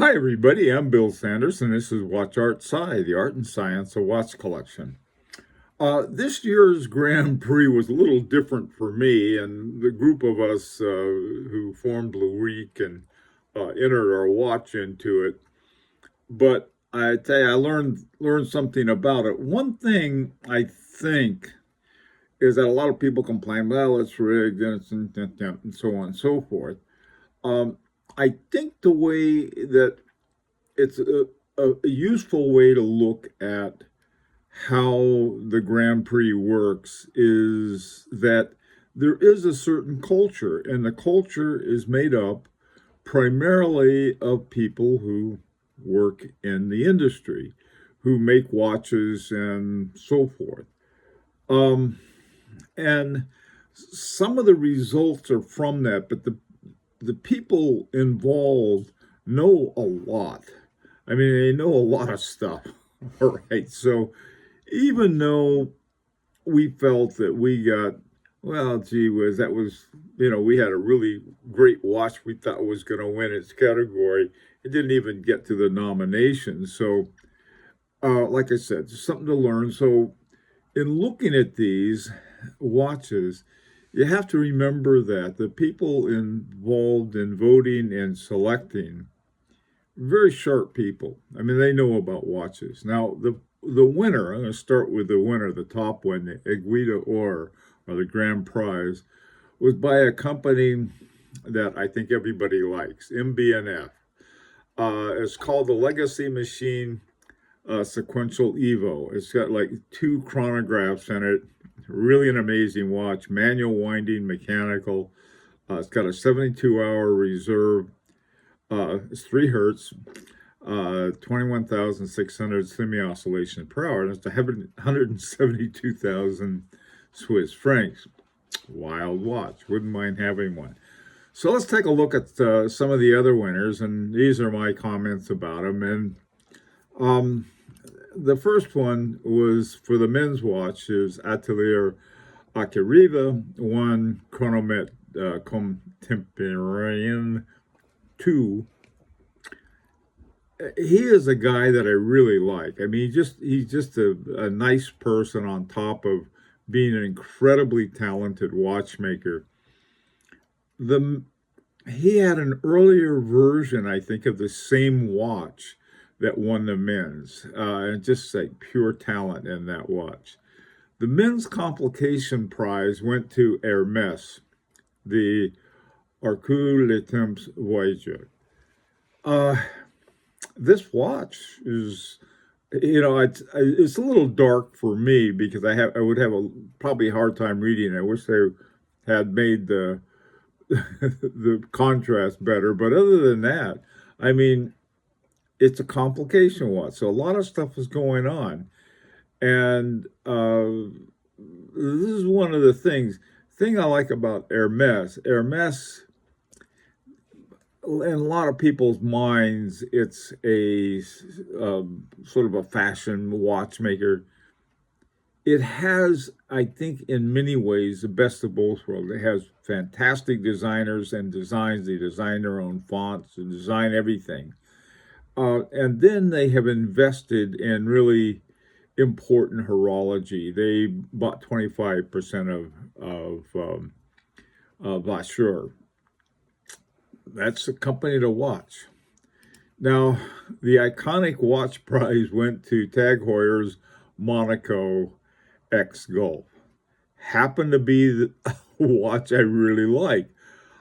Hi, everybody. I'm Bill Sanders, and this is Watch Art Sci, the art and science of watch collection. This year's Grand Prix was a little different for me and the group of us who formed Lirique and entered our watch into it. But I tell you, I learned something about it. One thing I think is that a lot of people complain, well, it's rigged and so on and so forth. Um, I think the way that it's a useful way to look at how the Grand Prix works is that there is a certain culture, and the culture is made up primarily of people who work in the industry, who make watches and so forth. Um, and some of the results are from that, but the people involved know a lot. I mean, they know a lot of stuff. All right. So even though we felt that we got, well, gee whiz, that was, we had a really great watch we thought was going to win its category. It didn't even get to the nomination. So, like I said, something to learn. So, in looking at these watches, you have to remember that the people involved in voting and selecting very sharp people. I mean, they know about watches. Now, the winner, I'm going to start with the winner, the top one, the Aiguille d'Or, or the Grand Prize, was by a company that I think everybody likes, MB&F. It's called the Legacy Machine Sequential Evo. It's got like 2 chronographs in it. Really an amazing watch, manual winding, mechanical. It's got a 72-hour reserve. It's 3 hertz, 21,600 semi-oscillation per hour, and it's 172,000 Swiss francs. Wild watch. Wouldn't mind having one. So let's take a look at some of the other winners, and these are my comments about them. And the first one was for the men's watch, is Atelier Akiriva, one Chronomet Contemporain 2. He is a guy that I really like. I mean, he's just a nice person on top of being an incredibly talented watchmaker. He had an earlier version, I think, of the same watch that won the men's, and just like pure talent in that watch. The men's complication prize went to Hermes, the Arcus Le Temps Voyager. This watch is, it's a little dark for me because I would have probably a hard time reading it. I wish they had made the the contrast better, but other than that, I mean, it's a complication watch, so a lot of stuff is going on, and this is one of the thing I like about Hermes. Hermes, in a lot of people's minds, it's a sort of a fashion watchmaker. It has, I think, in many ways, the best of both worlds. It has fantastic designers and designs. They design their own fonts and design everything. And then they have invested in really important horology. They bought 25% of Vaucher. That's a company to watch. Now, the iconic watch prize went to Tag Heuer's Monaco X Golf. Happened to be the watch I really like.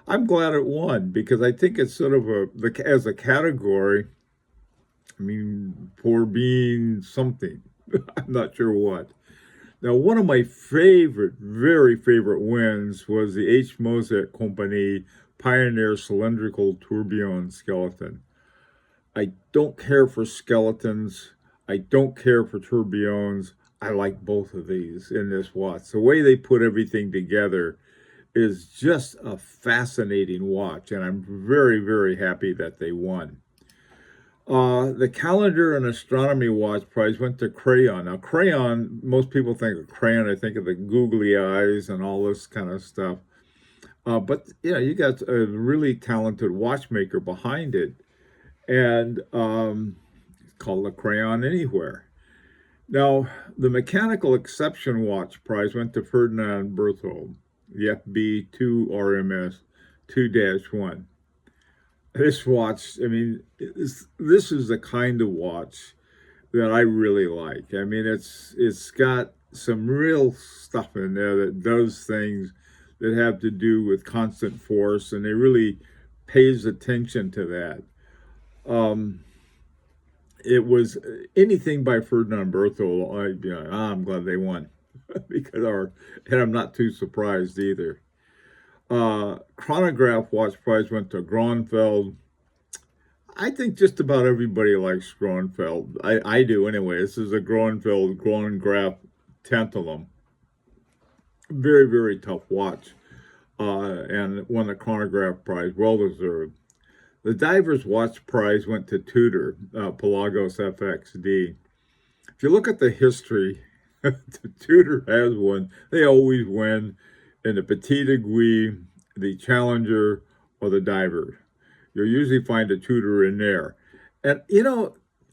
I'm glad it won because I think it's sort of as a category, I mean, for being something. I'm not sure what. Now, one of my very favorite wins was the H. Mosset Company Pioneer Cylindrical Tourbillon Skeleton. I don't care for skeletons. I don't care for tourbillons. I like both of these in this watch. The way they put everything together is just a fascinating watch, and I'm very happy that they won. The calendar and astronomy watch prize went to Crayon. Now, Crayon, most people think of Crayon, I think of the googly eyes and all this kind of stuff. But you got a really talented watchmaker behind it. and it's called the Crayon Anywhere. Now, the Mechanical Exception Watch Prize went to Ferdinand Berthold, the FB2 RMS 2-1. This watch, I mean, this is the kind of watch that I really like. I mean, it's got some real stuff in there that does things that have to do with constant force, and it really pays attention to that. Um, it was anything by Ferdinand Berthold. I'm glad they won because and I'm not too surprised either. Chronograph watch prize went to Gronfeld. I think just about everybody likes Gronfeld. I do anyway. This is a Gronfeld Chronograph Tantalum. Very, very tough watch. And won the Chronograph Prize, well deserved. The Divers Watch Prize went to Tudor, Pelagos FXD. If you look at the history, Tudor has won. They always win in the Petit Aiguille, the Challenger, or the Diver. You'll usually find a Tudor in there. And,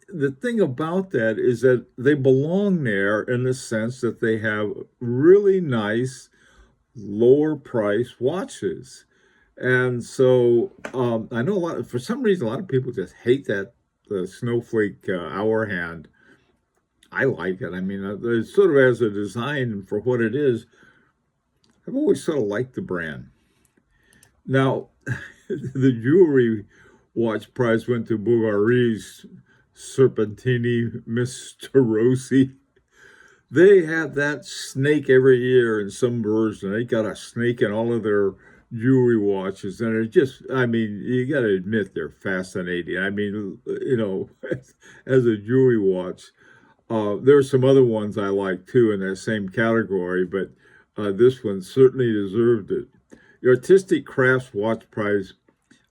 the thing about that is that they belong there in the sense that they have really nice, lower price watches. And so I know for some reason, a lot of people just hate the snowflake hour hand. I like it. I mean, it's sort of as a design for what it is. I've always sort of liked the brand. Now, the jewelry watch prize went to Bulgari's Serpentini Mr. Rossi. They have that snake every year in some version. They got a snake in all of their jewelry watches, and it just, I mean, you got to admit they're fascinating. I mean, as a jewelry watch, there are some other ones I like too in that same category, but this one certainly deserved it. The Artistic Crafts Watch Prize.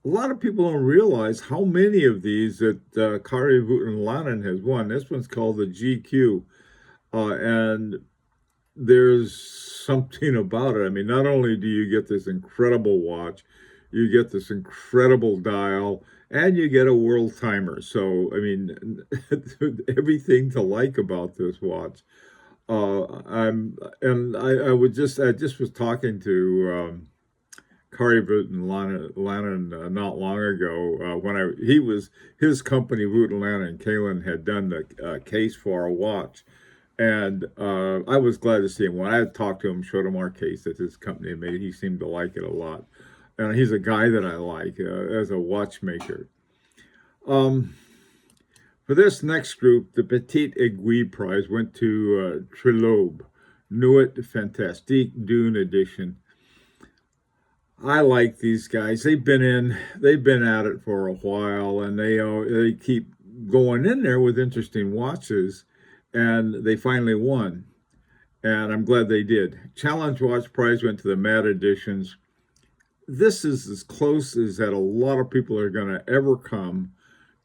A lot of people don't realize how many of these that Kari Voutilainen has won. This one's called the GQ. And there's something about it. I mean, not only do you get this incredible watch, you get this incredible dial, and you get a world timer. So, I mean, everything to like about this watch. I just was talking to Kari Voutilainen not long ago when his company Voutilainen and Kalin had done the case for our watch. And I was glad to see him. When I talked to him, showed him our case that his company made, he seemed to like it a lot. And he's a guy that I like as a watchmaker. For this next group, the Petit Aiguille Prize went to Trilobe, Nuit Fantastique Dune Edition. I like these guys. They've been at it for a while, and they keep going in there with interesting watches. And they finally won, and I'm glad they did. Challenge Watch Prize went to the Mad Editions. This is as close as that a lot of people are going to ever come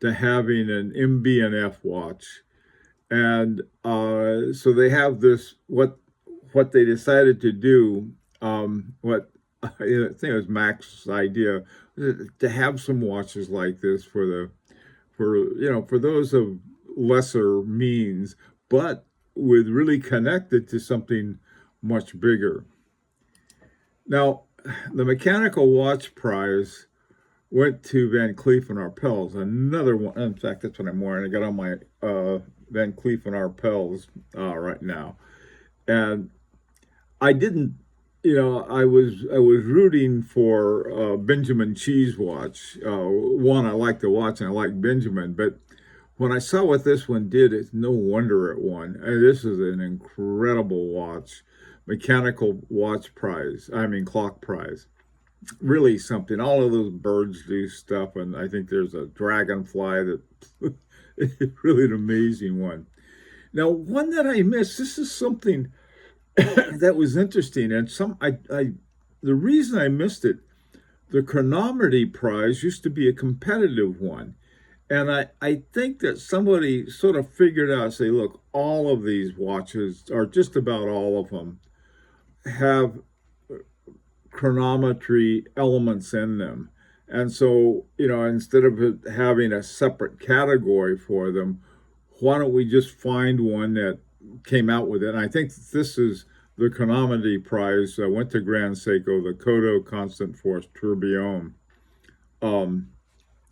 to having an MB&F watch. And so they have this, what they decided to do, what I think it was Max's idea, to have some watches like this for those of lesser means, but with really connected to something much bigger. Now, the Mechanical Watch Prize went to Van Cleef & Arpels, another one. In fact, that's what I'm wearing. I got on my Van Cleef & Arpels right now. And I didn't, I was rooting for Benjamin Cheese watch. One, I like the watch and I like Benjamin, but when I saw what this one did, it's no wonder it won. This is an incredible watch. Mechanical Watch Prize. Clock Prize. Really something. All of those birds do stuff, and I think there's a dragonfly that is really an amazing one. Now, one that I missed, this is something that was interesting, and the reason I missed it, the Chronometry Prize used to be a competitive one. And I think that somebody sort of figured out, say, look, all of these watches, or just about all of them, have chronometry elements in them. And so, instead of having a separate category for them, why don't we just find one that came out with it? And I think this is the Conamity Prize. Went to Grand Seiko, the Kodo Constant Force Tourbillon. Um,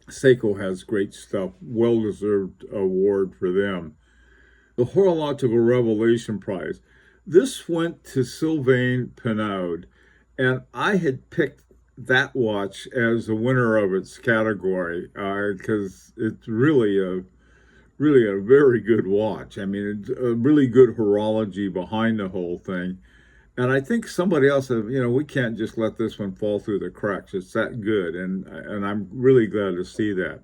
Seiko has great stuff, well deserved award for them. The Horological Revelation Prize. This went to Sylvain Pinaud, and I had picked that watch as the winner of its category because it's really a very good watch. I mean, it's a really good horology behind the whole thing. And I think somebody else said, we can't just let this one fall through the cracks. It's that good, and I'm really glad to see that.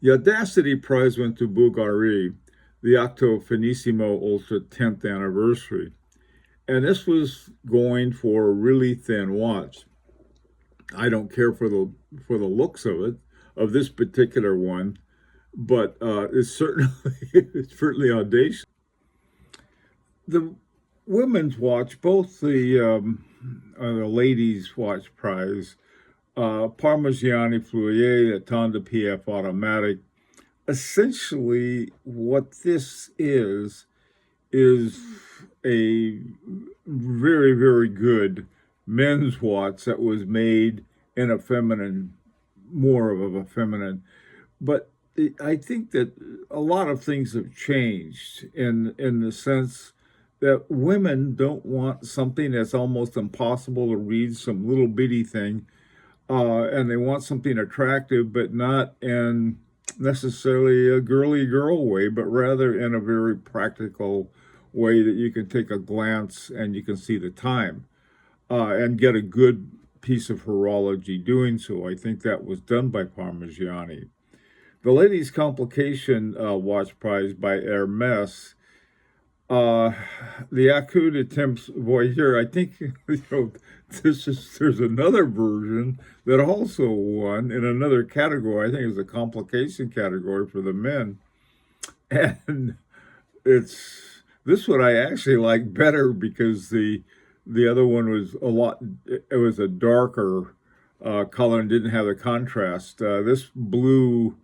The Audacity Prize went to Bulgari, the Octo Finissimo Ultra 10th anniversary. And this was going for a really thin watch. I don't care for the looks of this particular one, but it's certainly audacious. The women's watch, both the ladies' watch prize, Parmigiani Fluier, the Tonda PF automatic. Essentially, what this is a very, very good men's watch that was made in a feminine, more of a feminine. But I think that a lot of things have changed in the sense that women don't want something that's almost impossible to read, some little bitty thing, and they want something attractive, but not in necessarily a girly girl way, but rather in a very practical way that you can take a glance and you can see the time and get a good piece of horology doing so. I think that was done by Parmigiani. The Ladies' Complication Watch Prize by Hermes. The Acou de Temps Voyeur. I think there's another version that also won in another category. I think it's a complication category for the men, and this one I actually like better because the other one was it was a darker color and didn't have the contrast. This blue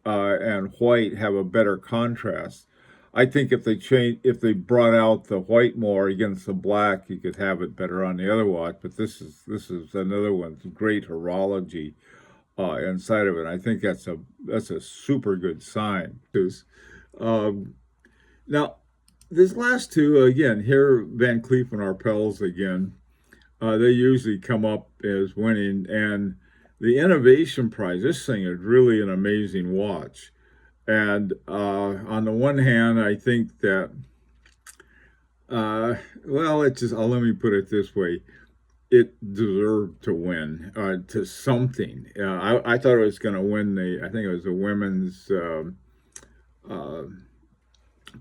and white have a better contrast. I think if they brought out the white more against the black, you could have it better on the other watch. But this is another one. It's great horology inside of it. I think that's a super good sign. Um, Now, these last two again here, Van Cleef and Arpels again. They usually come up as winning, and the Innovation Prize. This thing is really an amazing watch. And on the one hand, I think that, let me put it this way. It deserved to win to something. I thought it was going to win I think it was the women's uh,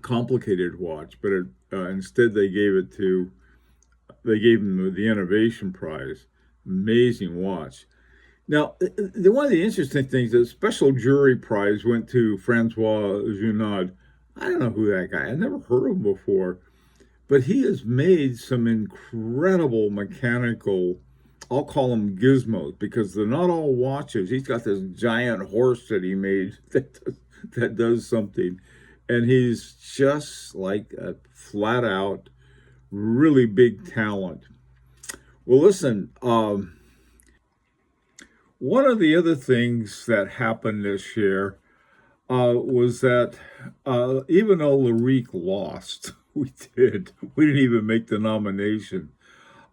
complicated watch, but instead they gave them the Innovation Prize. Amazing watch. Now, one of the interesting things, the special jury prize went to Francois Junod. I don't know who that guy. I never heard of him before, but he has made some incredible mechanical. I'll call them gizmos because they're not all watches. He's got this giant horse that he made that does something, and he's just like a flat out, really big talent. Well, listen. One of the other things that happened this year was that even though Lirique lost, we didn't even make the nomination.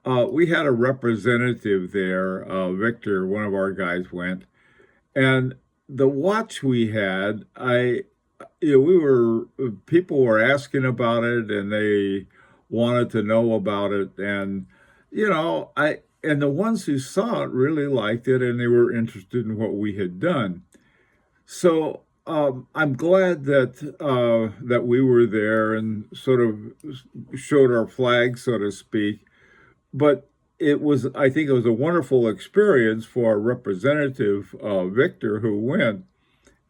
We had a representative there, Victor, one of our guys went, and the watch we had, people were asking about it, and they wanted to know about it, and and the ones who saw it really liked it, and they were interested in what we had done. So I'm glad that we were there and sort of showed our flag, so to speak. But I think it was a wonderful experience for our representative, Victor, who went,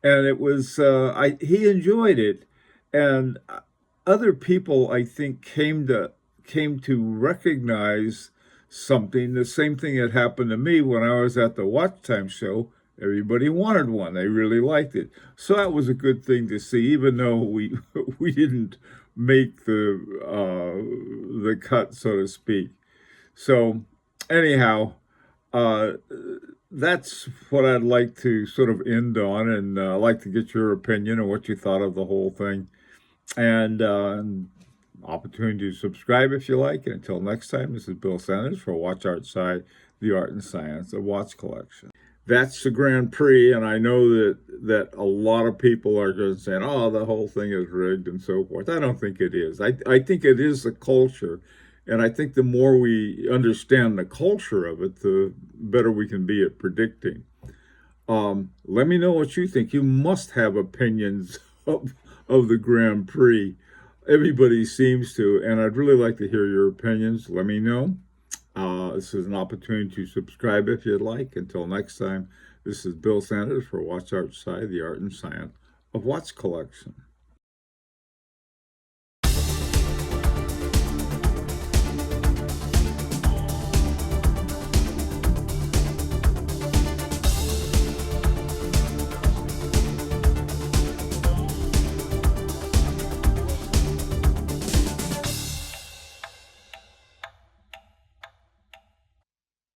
and it was he enjoyed it, and other people I think came to recognize something. The same thing that happened to me when I was at the Watch Time show. Everybody wanted one. They really liked it. So that was a good thing to see, even though we we didn't make the cut, so to speak. So anyhow, uh, that's what I'd like to sort of end on, and I'd like to get your opinion on what you thought of the whole thing, and opportunity to subscribe if you like. And until next time, this is Bill Sanders for Watch Art Side, the art and science of watch collection. That's the Grand Prix, and I know that a lot of people are just saying, "Oh, the whole thing is rigged" and so forth. I don't think it is. I think it is the culture, and I think the more we understand the culture of it, the better we can be at predicting. Let me know what you think. You must have opinions of the Grand Prix. Everybody seems to, and I'd really like to hear your opinions. Let me know. This is an opportunity to subscribe if you'd like. Until next time, this is Bill Sanders for Watch Art Side, the art and science of watch collection.